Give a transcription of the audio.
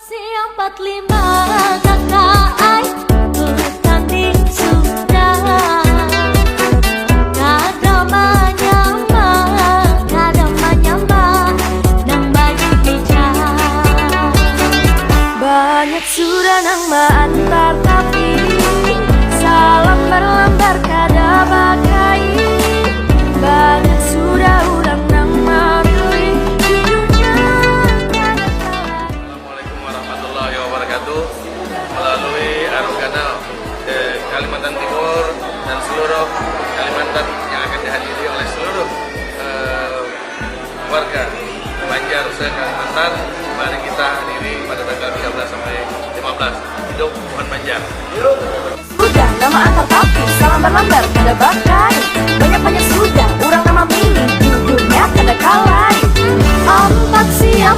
4, 5 kakak bertanding sudah. Kada manyamba nang banyak bijak. Banyak sudah nang antar tapi salam berlambar kada bagai. Banyak sudah urang nang marui hidupnya kada kalah. Assalamualaikum warahmatullahi wabarakatuh. Melalui Arung Kanal Kalimantan Timur dan seluruh Kalimantan yang akan dihadiri oleh seluruh warga Banjar se-Kalimantan, mari kita hadiri pada tanggal 13 sampai 15. Hidup Pohon Banjar. Sudah nama antar tapi salam berlambar kada bakai. Banyak sudah orang nama milih judulnya kada kalah. 4 siap